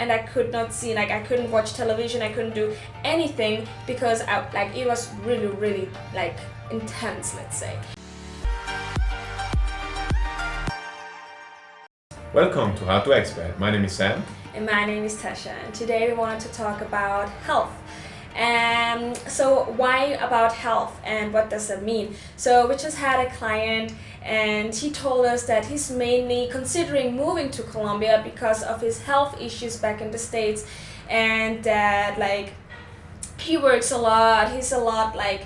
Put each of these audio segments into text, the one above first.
and I could not see, like I couldn't watch television, I couldn't do anything because it was really like intense, let's say. Welcome to How to Expat. My name is Sam. And my name is Tasha, and today we wanted to talk about health. So why about health and what does that mean? So we just had a client and he told us that he's mainly considering moving to Colombia because of his health issues back in the States, and that like he works a lot, he's a lot like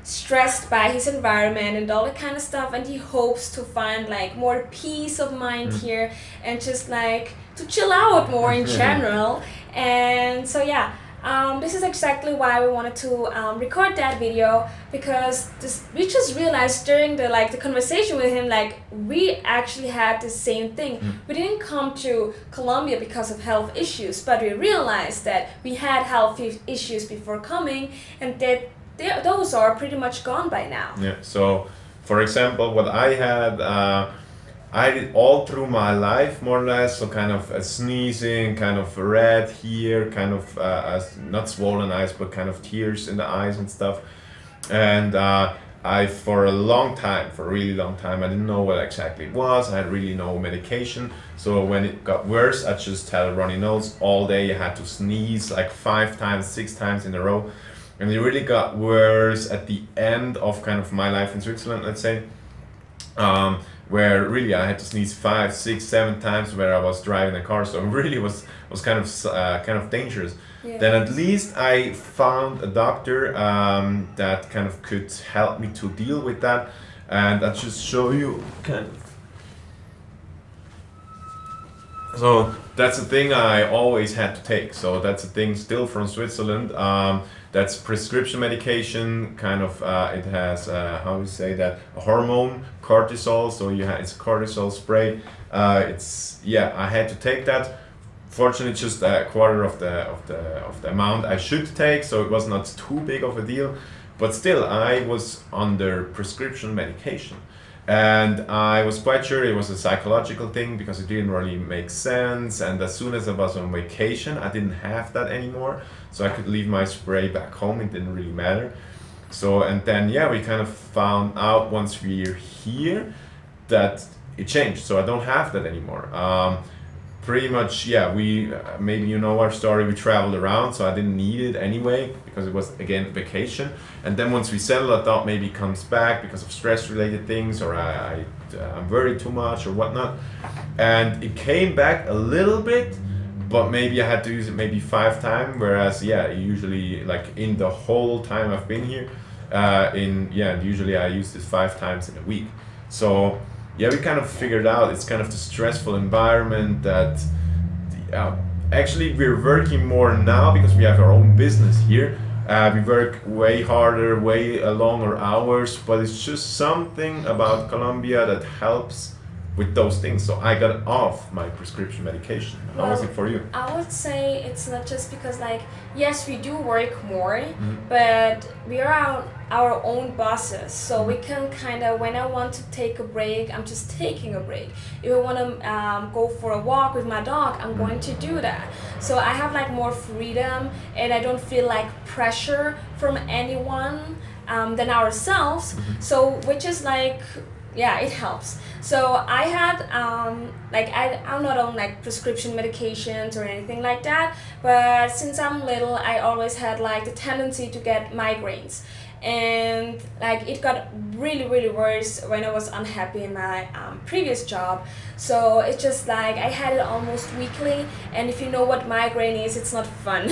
stressed by his environment and all that kind of stuff, and he hopes to find like more peace of mind here and just like to chill out more in general. And so yeah, this is exactly why we wanted to record that video, because we just realized during the conversation with him, like we actually had the same thing. We didn't come to Colombia because of health issues, but we realized that we had health issues before coming, and that those are pretty much gone by now. Yeah. So, for example, what I had, I did all through my life, more or less. So, kind of sneezing, kind of red here, kind of not swollen eyes, but kind of tears in the eyes and stuff. And for a really long time, I didn't know what exactly it was. I had really no medication. So when it got worse, I just had a runny nose all day. I had to sneeze like 5 times, 6 times in a row. And it really got worse at the end of kind of my life in Switzerland, let's say, where really I had to sneeze 5, 6, 7 times where I was driving a car. So it really was kind of dangerous. Yeah. Then at least I found a doctor that kind of could help me to deal with that. And I'll just show you kind of. So that's the thing I always had to take. So that's a thing still from Switzerland. That's prescription medication, kind of, it has, how do you say that, a hormone, cortisol, so it's a cortisol spray. I had to take that. Fortunately, just a quarter of the amount I should take, so it was not too big of a deal. But still, I was under prescription medication. And I was quite sure it was a psychological thing because it didn't really make sense. And as soon as I was on vacation, I didn't have that anymore. So I could leave my spray back home. It didn't really matter. So, and then, yeah, we kind of found out once we're here that it changed. So I don't have that anymore. Pretty much, yeah, we, maybe you know our story, we traveled around, so I didn't need it anyway, because it was, again, vacation. And then once we settled, I thought maybe it comes back because of stress-related things, or I'm worried too much, or whatnot. And it came back a little bit, but maybe I had to use it maybe 5 times, whereas, yeah, usually, like, in the whole time I've been here, usually I use this 5 times in a week. So, yeah, we kind of figured out it's kind of the stressful environment that actually we're working more now because we have our own business here. We work way harder, way longer hours, but it's just something about Colombia that helps with those things. So I got off my prescription medication. How was it for you? I would say it's not just because, like, yes, we do work more, but we are our own bosses. So we can kind of, when I want to take a break, I'm just taking a break. If I want to go for a walk with my dog, I'm going to do that. So I have like more freedom, and I don't feel like pressure from anyone than ourselves. So which is like, yeah, it helps. So I had I'm not on like prescription medications or anything like that, but since I'm little, I always had like the tendency to get migraines. And like it got really worse when I was unhappy in my previous job. So it's just like I had it almost weekly, and if you know what migraine is, it's not fun.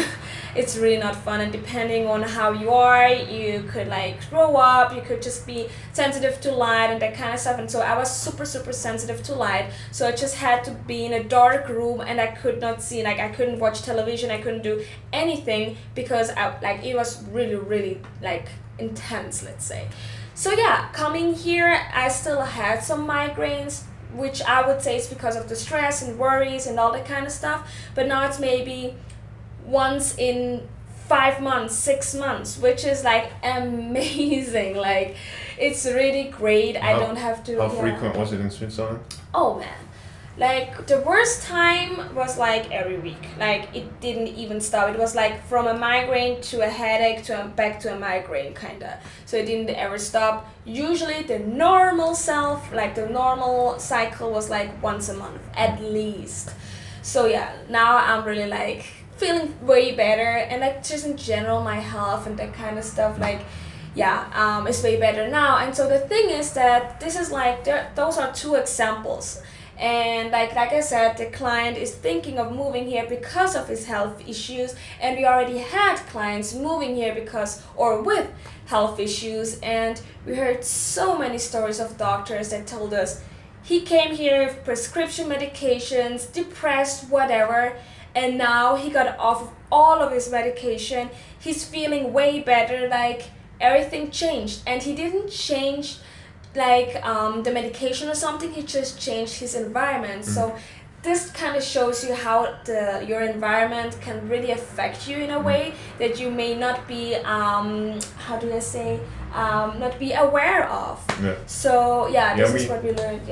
It's really not fun, and depending on how you are, you could like throw up, you could just be sensitive to light and that kind of stuff. And so I was super sensitive to light, so I just had to be in a dark room, and I could not see, like I couldn't watch television, I couldn't do anything because it was really like intense, let's say. So yeah, coming here, I still had some migraines, which I would say is because of the stress and worries and all that kind of stuff. But now it's maybe once in 5 months, 6 months, which is like amazing. Like it's really great. I don't have to. How frequent was it in Switzerland? Oh man, Like the worst time was like every week. Like it didn't even stop. It was like from a migraine to a headache to back to a migraine kinda. So it didn't ever stop. Usually the normal self, like the normal cycle was like once a month at least. So yeah, now I'm really like feeling way better, and like just in general my health and that kind of stuff, like yeah, it's way better now. And so the thing is that this is like those are two examples. And like I said, the client is thinking of moving here because of his health issues, and we already had clients moving here because or with health issues. And we heard so many stories of doctors that told us he came here with prescription medications, depressed, whatever, and now he got off of all of his medication. He's feeling way better, like everything changed. And he didn't change like the medication or something, he just changed his environment. So this kind of shows you how your environment can really affect you in a way that you may not be how do I say not be aware of. So yeah, this is what we learned.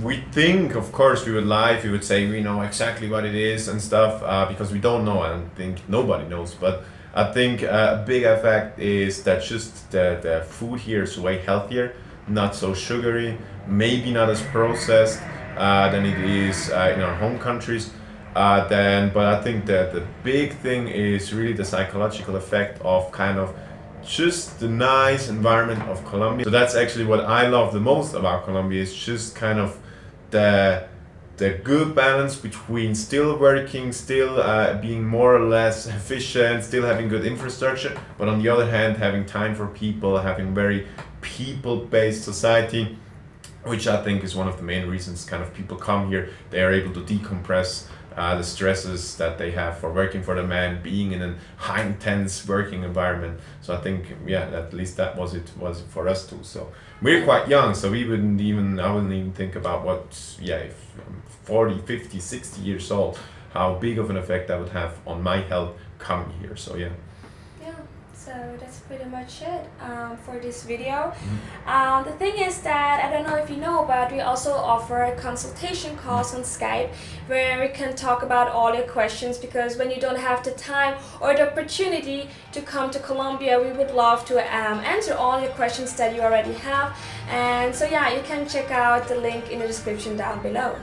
We think, of course, we would say we know exactly what it is and stuff, because we don't know. I don't think nobody knows, but I think a big effect is that just the food here is way healthier, not so sugary, maybe not as processed than it is in our home countries. But I think that the big thing is really the psychological effect of kind of just the nice environment of Colombia. So that's actually what I love the most about Colombia, is just kind of the good balance between still working, still being more or less efficient, still having good infrastructure, but on the other hand having time for people, having very people-based society, which I think is one of the main reasons kind of people come here. They are able to decompress the stresses that they have for working for the man, being in a high intense working environment. So I think at least that was it for us too. So we're quite young, so I wouldn't even think about if I'm 40, 50, 60 years old, how big of an effect that would have on my health coming here. So so that's pretty much it for this video. The thing is that, I don't know if you know, but we also offer consultation calls on Skype where we can talk about all your questions, because when you don't have the time or the opportunity to come to Colombia, we would love to answer all your questions that you already have. And so yeah, you can check out the link in the description down below.